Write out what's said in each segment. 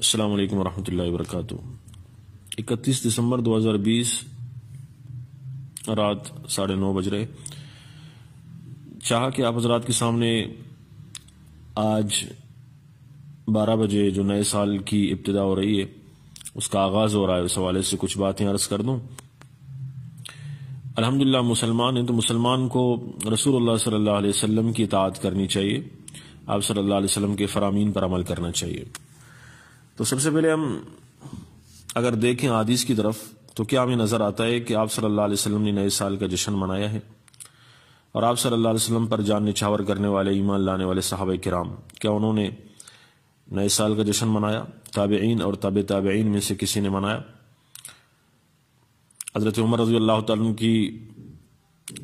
السلام علیکم ورحمۃ اللہ وبرکاتہ۔ 31 دسمبر 2020 رات 9:30 بج رہے۔ چاہا کہ آپ حضرات کے سامنے آج 12 بجے جو نئے سال کی ابتدا ہو رہی ہے اس کا آغاز ہو رہا ہے، اس حوالے سے کچھ باتیں عرض کر دوں۔ الحمدللہ مسلمان ہیں تو مسلمان کو رسول اللہ صلی اللہ علیہ وسلم کی اطاعت کرنی چاہیے، آپ صلی اللہ علیہ وسلم کے فرامین پر عمل کرنا چاہیے۔ تو سب سے پہلے ہم اگر دیکھیں حدیث کی طرف تو کیا ہمیں نظر آتا ہے کہ آپ صلی اللہ علیہ وسلم نے نئے سال کا جشن منایا ہے، اور آپ صلی اللہ علیہ وسلم پر جان نچھاور کرنے والے ایمان لانے والے صحابہ کرام کیا انہوں نے نئے سال کا جشن منایا؟ تابعین اور تابع تابعین میں سے کسی نے منایا؟ حضرت عمر رضی اللہ تعالیٰ عنہ کی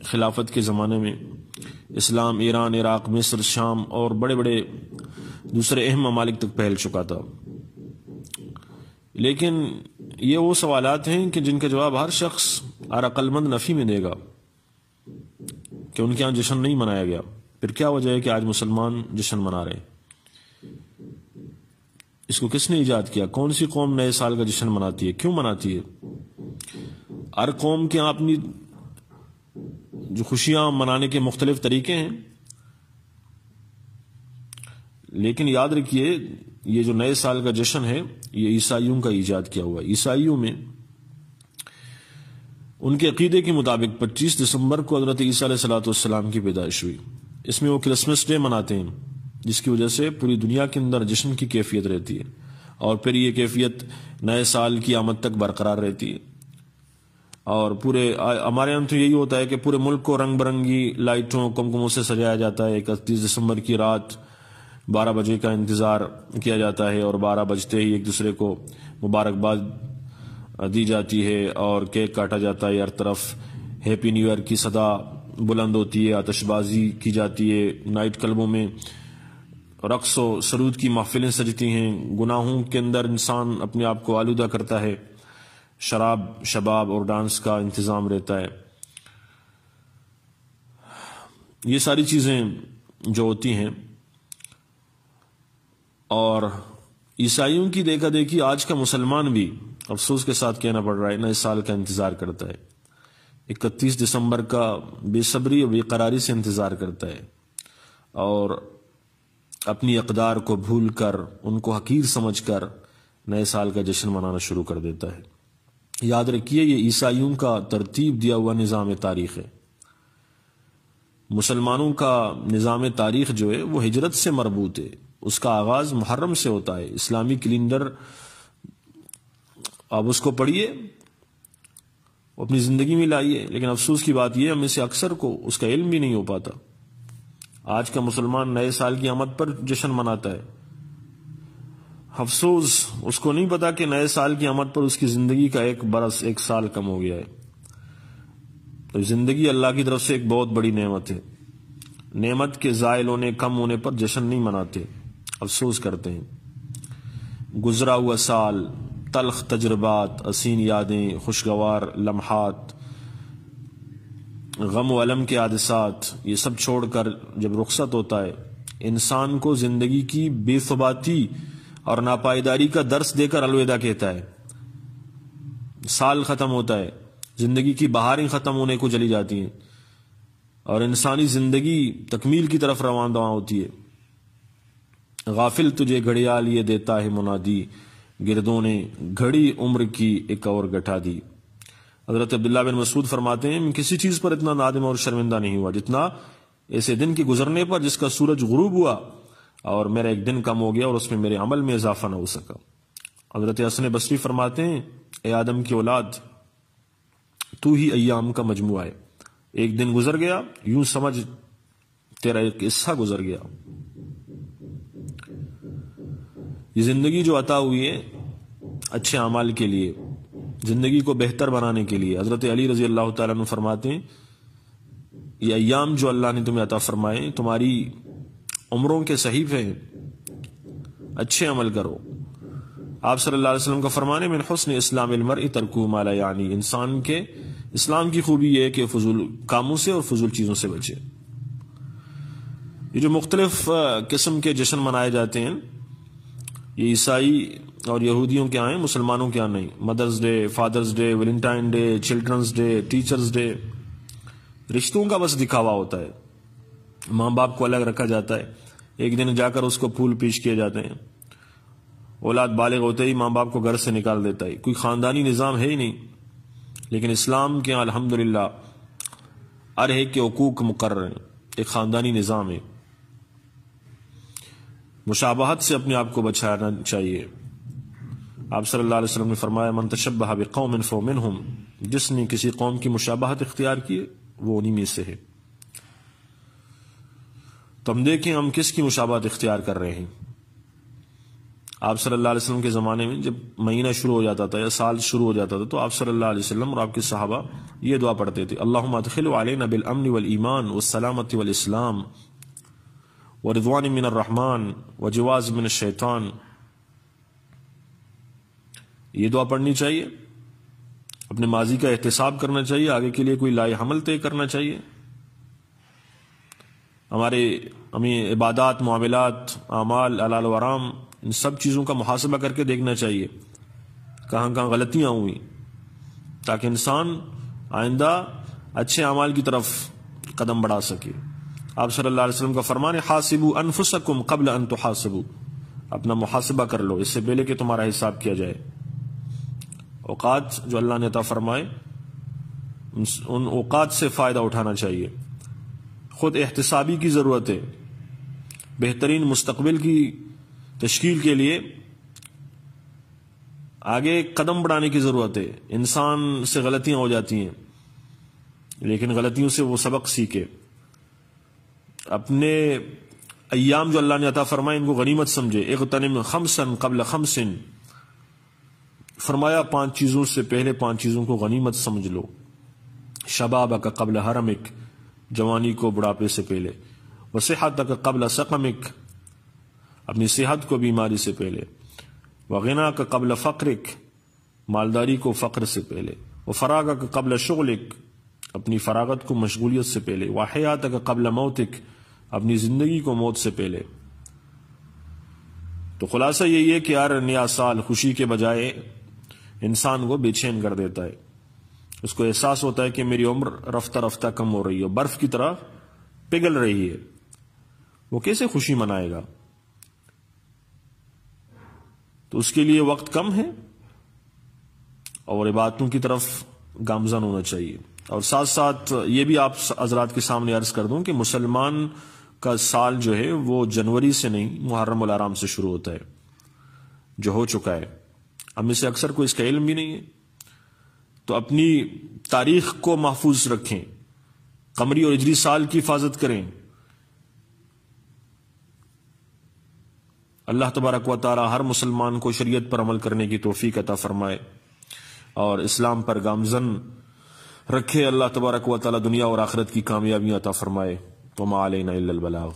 خلافت کے زمانے میں اسلام ایران، عراق، مصر، شام اور بڑے بڑے دوسرے اہم ممالک تک پھیل چکا تھا، لیکن یہ وہ سوالات ہیں کہ جن کا جواب ہر شخص ہر عقل مند نفی میں دے گا کہ ان کے یہاں جشن نہیں منایا گیا۔ پھر کیا وجہ ہے کہ آج مسلمان جشن منا رہے ہیں؟ اس کو کس نے ایجاد کیا؟ کون سی قوم نئے سال کا جشن مناتی ہے؟ کیوں مناتی ہے؟ ہر قوم کے یہاں اپنی جو خوشیاں منانے کے مختلف طریقے ہیں، لیکن یاد رکھیے یہ جو نئے سال کا جشن ہے یہ عیسائیوں کا ایجاد کیا ہوا ہے۔ عیسائیوں میں ان کے عقیدے کے مطابق 25 دسمبر کو حضرت عیسیٰ علیہ السلام کی پیدائش ہوئی۔ اس میں وہ کرسمس ڈے مناتے ہیں، جس کی وجہ سے پوری دنیا کے اندر جشن کی کیفیت رہتی ہے، اور پھر یہ کیفیت نئے سال کی آمد تک برقرار رہتی ہے۔ اور پورے ہمارے یہاں تو یہی ہوتا ہے کہ پورے ملک کو رنگ برنگی لائٹوں کمکموں سے سجایا جاتا ہے۔ 31 دسمبر کی رات 12 بجے کا انتظار کیا جاتا ہے، اور 12 بجتے ہی ایک دوسرے کو مبارکباد دی جاتی ہے اور کیک کاٹا جاتا ہے، ہر طرف ہیپی نیو ایئر کی صدا بلند ہوتی ہے، آتش بازی کی جاتی ہے، نائٹ کلبوں میں رقص و سرود کی محفلیں سجتی ہیں، گناہوں کے اندر انسان اپنے آپ کو آلودہ کرتا ہے، شراب، شباب اور ڈانس کا انتظام رہتا ہے۔ یہ ساری چیزیں جو ہوتی ہیں، اور عیسائیوں کی دیکھا دیکھی آج کا مسلمان بھی افسوس کے ساتھ کہنا پڑ رہا ہے نئے سال کا انتظار کرتا ہے، 31 دسمبر کا بے صبری اور بے قراری سے انتظار کرتا ہے، اور اپنی اقدار کو بھول کر ان کو حقیر سمجھ کر نئے سال کا جشن منانا شروع کر دیتا ہے۔ یاد رکھیے یہ عیسائیوں کا ترتیب دیا ہوا نظام تاریخ ہے۔ مسلمانوں کا نظام تاریخ جو ہے وہ ہجرت سے مربوط ہے، اس کا آغاز محرم سے ہوتا ہے۔ اسلامی کیلنڈر آپ اس کو پڑھیے، اپنی زندگی میں لائیے، لیکن افسوس کی بات یہ ہم میں سے اکثر کو اس کا علم بھی نہیں ہو پاتا۔ آج کا مسلمان نئے سال کی آمد پر جشن مناتا ہے، افسوس اس کو نہیں پتا کہ نئے سال کی آمد پر اس کی زندگی کا 1 برس 1 سال کم ہو گیا ہے۔ تو زندگی اللہ کی طرف سے ایک بہت بڑی نعمت ہے، نعمت کے زائل ہونے کم ہونے پر جشن نہیں مناتے، افسوس کرتے ہیں۔ گزرا ہوا سال، تلخ تجربات، حسین یادیں، خوشگوار لمحات، غم و علم کے حادثات، یہ سب چھوڑ کر جب رخصت ہوتا ہے، انسان کو زندگی کی بے ثباتی اور ناپائیداری کا درس دے کر الوداع کہتا ہے۔ سال ختم ہوتا ہے، زندگی کی بہاریں ختم ہونے کو چلی جاتی ہیں، اور انسانی زندگی تکمیل کی طرف رواں دواں ہوتی ہے۔ غافل تجھے گھڑیال یہ دیتا ہے منادی، گردوں نے گھڑی عمر کی ایک اور گٹھا دی۔ حضرت عبداللہ بن مسعود فرماتے ہیں میں کسی چیز پر اتنا نادم اور شرمندہ نہیں ہوا جتنا ایسے دن کے گزرنے پر جس کا سورج غروب ہوا اور میرا ایک دن کم ہو گیا اور اس میں میرے عمل میں اضافہ نہ ہو سکا۔ حضرت حسن بصری فرماتے ہیں اے آدم کی اولاد، تو ہی ایام کا مجموعہ ہے، ایک دن گزر گیا یوں سمجھ تیرا ایک حصہ گزر گیا۔ یہ زندگی جو عطا ہوئی ہے اچھے اعمال کے لیے، زندگی کو بہتر بنانے کے لیے، حضرت علی رضی اللہ تعالیٰ عنہ فرماتے ہیں یہ ایام جو اللہ نے تمہیں عطا فرمائے تمہاری عمروں کے صحیفے ہیں، اچھے عمل کرو۔ آپ صلی اللہ علیہ وسلم کا فرمانے من حسن اسلام المرء ترکہ ما لا یعنی، انسان کے اسلام کی خوبی یہ ہے کہ فضول کاموں سے اور فضول چیزوں سے بچے۔ یہ جو مختلف قسم کے جشن منائے جاتے ہیں یہ عیسائی اور یہودیوں کے ہیں، مسلمانوں کے نہیں۔ Mother's day, father's day, Valentine day, children's day, teacher's day, رشتوں کا بس دکھاوا ہوتا ہے۔ ماں باپ کو الگ رکھا جاتا ہے، ایک دن جا کر اس کو پھول پیش کیے جاتے ہیں، اولاد بالغ ہوتے ہی ماں باپ کو گھر سے نکال دیتا ہے، کوئی خاندانی نظام ہے ہی نہیں۔ لیکن اسلام کے یہاں الحمدللہ ہر ایک کے حقوق مقرر ہیں، ایک خاندانی نظام ہے۔ مشابہت سے اپنے آپ کو بچانا چاہیے۔ آپ صلی اللہ علیہ وسلم نے فرمایا من تشبہ بقوم فہو منہم، جس نے کسی قوم کی مشابہت اختیار کی وہ انہی میں سے ہے۔ تو ہم دیکھیں ہم کس کی مشابہت اختیار کر رہے ہیں۔ آپ صلی اللہ علیہ وسلم کے زمانے میں جب مہینہ شروع ہو جاتا تھا یا سال شروع ہو جاتا تھا تو آپ صلی اللہ علیہ وسلم اور آپ کے صحابہ یہ دعا پڑھتے تھے، اللہم ادخل علینا بالامن والایمان والسلامۃ والاسلام ورضوان من الرحمن وجواز من الشیطان۔ یہ دعا پڑھنی چاہیے، اپنے ماضی کا احتساب کرنا چاہیے، آگے کے لیے کوئی لائحہ عمل طے کرنا چاہیے، ہمیں عبادات، معاملات، اعمال، اعمال و آرام، ان سب چیزوں کا محاسبہ کر کے دیکھنا چاہیے کہاں کہاں غلطیاں ہوئی، تاکہ انسان آئندہ اچھے اعمال کی طرف قدم بڑھا سکے۔ آپ صلی اللہ علیہ وسلم کا فرمان ہے حاسبوا انفسکم قبل ان تحاسبوا، اپنا محاسبہ کر لو اس سے پہلے کہ تمہارا حساب کیا جائے۔ اوقات جو اللہ نے عطا فرمائے ان اوقات سے فائدہ اٹھانا چاہیے۔ خود احتسابی کی ضرورت ہے، بہترین مستقبل کی تشکیل کے لیے آگے قدم بڑھانے کی ضرورت ہے۔ انسان سے غلطیاں ہو جاتی ہیں لیکن غلطیوں سے وہ سبق سیکھے، اپنے ایام جو اللہ نے عطا فرمائے ان کو غنیمت سمجھے۔ اغتنم خمسا قبل خمس، فرمایا 5 چیزوں سے پہلے 5 چیزوں کو غنیمت سمجھ لو۔ شبابک قبل حرمک، جوانی کو بڑھاپے سے پہلے، وصحتک قبل سقمک، اپنی صحت کو بیماری سے پہلے، وغناک قبل فقرک، مالداری کو فقر سے پہلے، وفراغک قبل شغلک، اپنی فراغت کو مشغولیت سے پہلے، وحیاتک قبل موتک، اپنی زندگی کو موت سے پہلے۔ تو خلاصہ یہی ہے کہ ہر نیا سال خوشی کے بجائے انسان کو بے چین کر دیتا ہے، اس کو احساس ہوتا ہے کہ میری عمر رفتہ رفتہ کم ہو رہی ہے، برف کی طرح پگھل رہی ہے، وہ کیسے خوشی منائے گا؟ تو اس کے لیے وقت کم ہے اور عبادتوں کی طرف گامزن ہونا چاہیے۔ اور ساتھ ساتھ یہ بھی آپ حضرات کے سامنے عرض کر دوں کہ مسلمان کا سال جو ہے وہ جنوری سے نہیں محرم الحرام سے شروع ہوتا ہے، جو ہو چکا ہے، ہم میں سے اکثر کو اس کا علم بھی نہیں ہے۔ تو اپنی تاریخ کو محفوظ رکھیں، قمری اور ہجری سال کی حفاظت کریں۔ اللہ تبارک و تعالی ہر مسلمان کو شریعت پر عمل کرنے کی توفیق عطا فرمائے اور اسلام پر گامزن رکھے۔ اللہ تبارک و تعالی دنیا اور آخرت کی کامیابیاں عطا فرمائے۔ وما علینا الا البلاغ۔